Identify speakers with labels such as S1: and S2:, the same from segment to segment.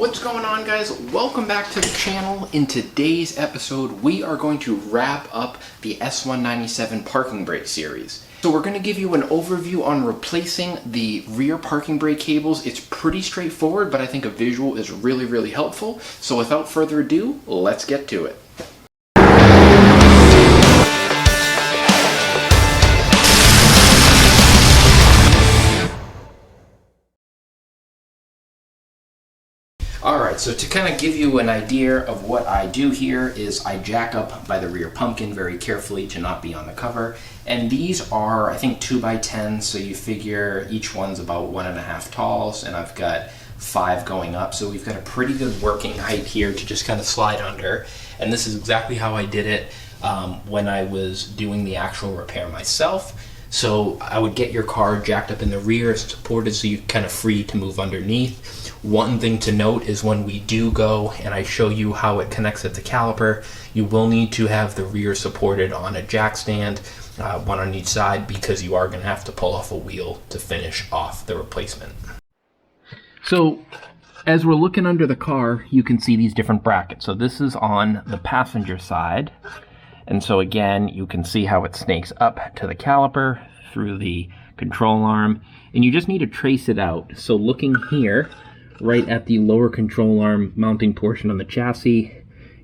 S1: What's going on, guys? Welcome back to the channel. In today's episode, we are going to wrap up the S197 parking brake series. So we're going to give you an overview on replacing the rear parking brake cables. It's pretty straightforward, but I think a visual is really helpful. So without further ado, let's get to it. Alright, so to kind of give you an idea of what I do here is I jack up by the rear pumpkin very carefully to not be on the cover. And these are, I think, 2x10, so you figure each one's about 1.5 tall, and I've got 5 going up. So we've got a pretty good working height here to just kind of slide under. And this is exactly how I did it when I was doing the actual repair myself. So I would get your car jacked up in the rear, supported so you're kind of free to move underneath. One thing to note is when we do go and I show you how it connects at the caliper, you will need to have the rear supported on a jack stand, one on each side, because you are going to have to pull off a wheel to finish off the replacement. So as we're looking under the car, you can see these different brackets. So this is on the passenger side. And so again, you can see how it snakes up to the caliper through the control arm, and you just need to trace it out. So looking here, right at the lower control arm mounting portion on the chassis,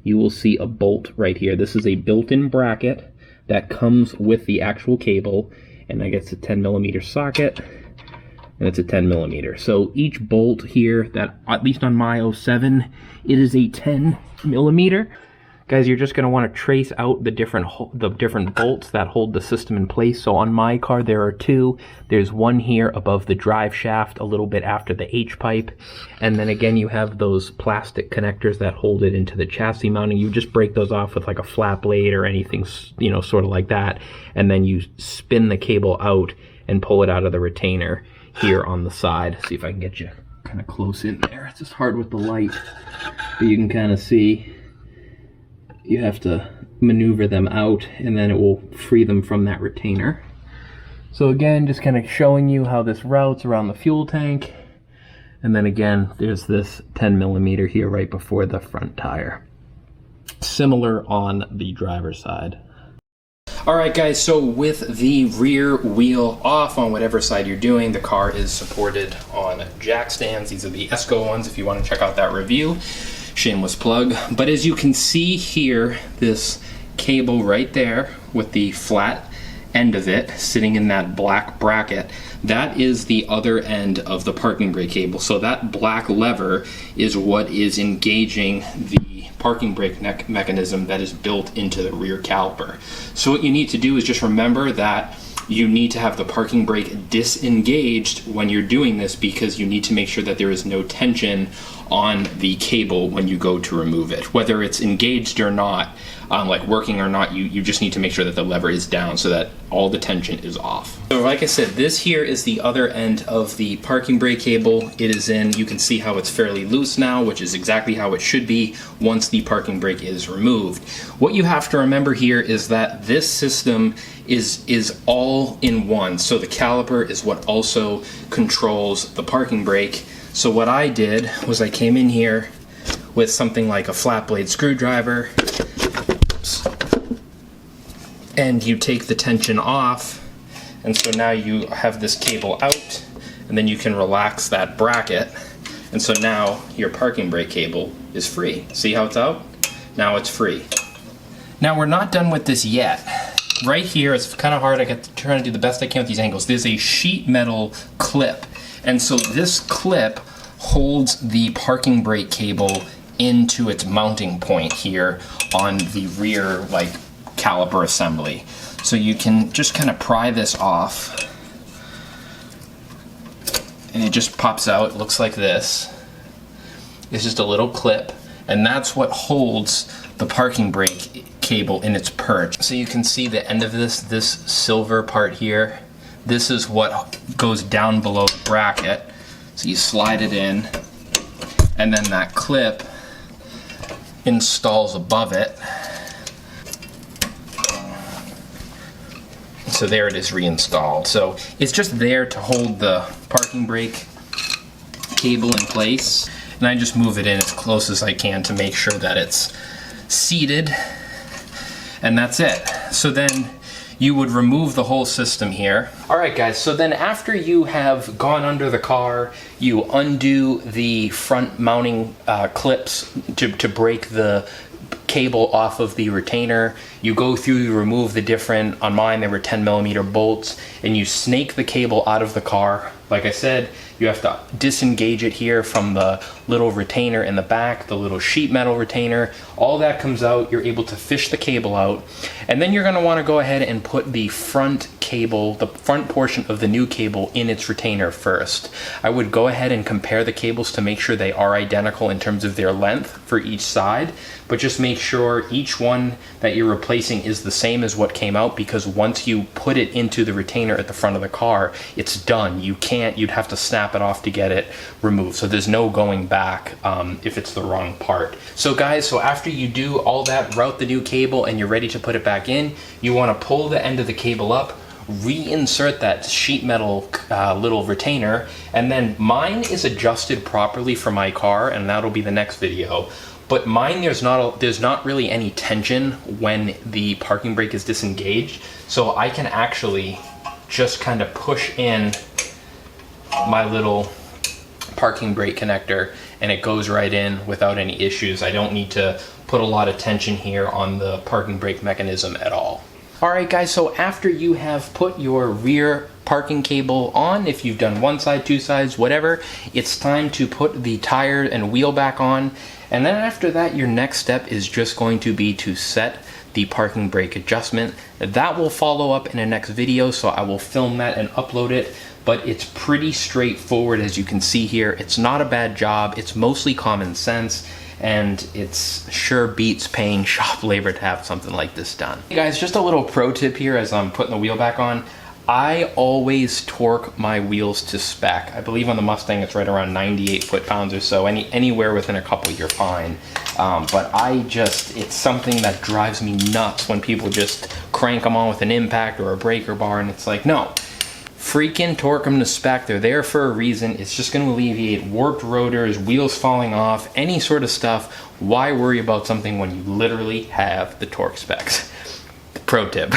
S1: you will see a bolt right here. This is a built-in bracket that comes with the actual cable, and I guess a 10mm socket, and it's a 10mm. So each bolt here, that at least on my 07, it is a 10mm. Guys, you're just going to want to trace out the different bolts that hold the system in place. So on my car, there are 2. There's one here above the drive shaft, a little bit after the H-pipe. And then again, you have those plastic connectors that hold it into the chassis mounting. You just break those off with like a flat blade or anything, you know, sort of like that. And then you spin the cable out and pull it out of the retainer here on the side. See if I can get you kind of close in there. It's just hard with the light, but you can kind of see. You have to maneuver them out, and then it will free them from that retainer. So again, just kind of showing you how this routes around the fuel tank. And then again, there's this 10mm here right before the front tire. Similar on the driver's side. Alright guys, so with the rear wheel off on whatever side you're doing, the car is supported on jack stands. These are the ESCO ones if you want to check out that review. Shameless plug. But as you can see here, this cable right there with the flat end of it sitting in that black bracket, that is the other end of the parking brake cable. So that black lever is what is engaging the parking brake mechanism that is built into the rear caliper. So what you need to do is just remember that you need to have the parking brake disengaged when you're doing this, because you need to make sure that there is no tension on the cable when you go to remove it. Whether it's engaged or not, like working or not, you just need to make sure that the lever is down so that all the tension is off. So like I said, this here is the other end of the parking brake cable. It is in, you can see how it's fairly loose now, which is exactly how it should be once the parking brake is removed. What you have to remember here is that this system is all in one. So the caliper is what also controls the parking brake. So what I did was I came in here with something like a flat blade screwdriver, and you take the tension off, and so now you have this cable out, and then you can relax that bracket, and so now your parking brake cable is free. See how it's out? Now it's free. Now we're not done with this yet. Right here, it's kind of hard. I got to try to do the best I can with these angles. There's a sheet metal clip, and so this clip holds the parking brake cable into its mounting point here on the rear caliper assembly. So you can just kind of pry this off, and it just pops out. It looks like this. It's just a little clip, and that's what holds the parking brake cable in its perch. So you can see the end of this silver part here. This is what goes down below the bracket. So you slide it in, and then that clip installs above it. So there it is reinstalled. So it's just there to hold the parking brake cable in place. and I just move it in as close as I can to make sure that it's seated, and that's it. So then you would remove the whole system here. All right guys, so then after you have gone under the car, you undo the front mounting clips to break the cable off of the retainer. You go through, you remove the different, on mine there were 10mm bolts, and you snake the cable out of the car. Like I said, you have to disengage it here from the little retainer in the back, the little sheet metal retainer. All that comes out, you're able to fish the cable out, and then you're gonna wanna go ahead and put the front cable, the front portion of the new cable in its retainer first. I would go ahead and compare the cables to make sure they are identical in terms of their length for each side, but just make sure each one that you're replacing is the same as what came out, because once you put it into the retainer at the front of the car, it's done. You'd have to snap it off to get it removed. So there's no going back if it's the wrong part. So guys, so after you do all that, route the new cable, and you're ready to put it back in, you wanna pull the end of the cable up, reinsert that sheet metal little retainer, and then mine is adjusted properly for my car, and that'll be the next video. But mine, there's not really any tension when the parking brake is disengaged, so I can actually just kind of push in my little parking brake connector, and it goes right in without any issues. I don't need to put a lot of tension here on the parking brake mechanism at all. Alright guys, so after you have put your rear parking cable on, if you've done one side, two sides, whatever, it's time to put the tire and wheel back on. And then after that, your next step is just going to be to set the parking brake adjustment. That will follow up in a next video, so I will film that and upload it. But it's pretty straightforward, as you can see here. It's not a bad job. It's mostly common sense, and it's sure beats paying shop labor to have something like this done. Hey guys, just a little pro tip here as I'm putting the wheel back on. I always torque my wheels to spec. I believe on the Mustang it's right around 98 foot-pounds or so. Anywhere within a couple, you're fine. But it's something that drives me nuts when people just crank them on with an impact or a breaker bar, and it's like, no. Freaking torque them to spec. They're there for a reason. It's just going to alleviate warped rotors, wheels falling off, any sort of stuff. Why worry about something when you literally have the torque specs? Pro tip.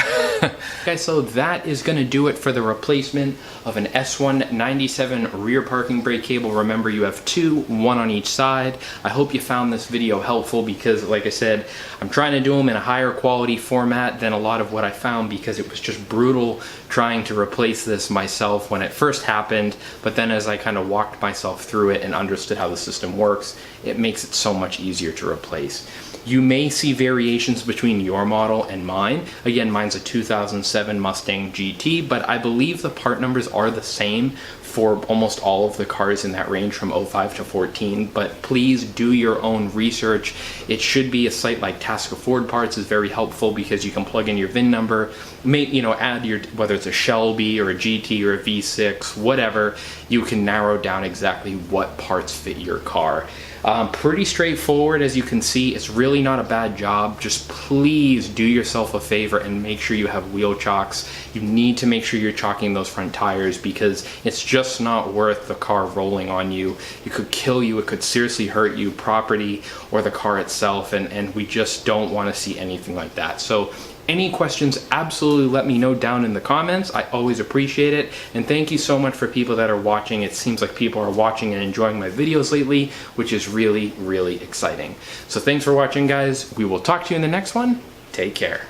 S1: Okay, so that is going to do it for the replacement of an S197 rear parking brake cable. Remember, you have two, one on each side. I hope you found this video helpful, because like I said, I'm trying to do them in a higher quality format than a lot of what I found, because it was just brutal trying to replace this myself when it first happened. But then as I kind of walked myself through it and understood how the system works, it makes it so much easier to replace. You may see variations between your model and mine. Again, mine's a 2007 Mustang GT, but I believe the part numbers are the same for almost all of the cars in that range from 05 to 14, but please do your own research. It should be a site like Tasca Ford Parts is very helpful, because you can plug in your VIN number, add your, whether it's a Shelby or a GT or a V6, whatever, you can narrow down exactly what parts fit your car. Pretty straightforward, as you can see. It's really not a bad job. Just please do yourself a favor and make sure you have wheel chocks. You need to make sure you're chocking those front tires, because it's just not worth the car rolling on you. It could kill you. It could seriously hurt you, property, or the car itself, and we just don't want to see anything like that. So any questions, absolutely let me know down in the comments. I always appreciate it. And thank you so much for people that are watching. It seems like people are watching and enjoying my videos lately, which is really, really exciting. So thanks for watching, guys. We will talk to you in the next one. Take care.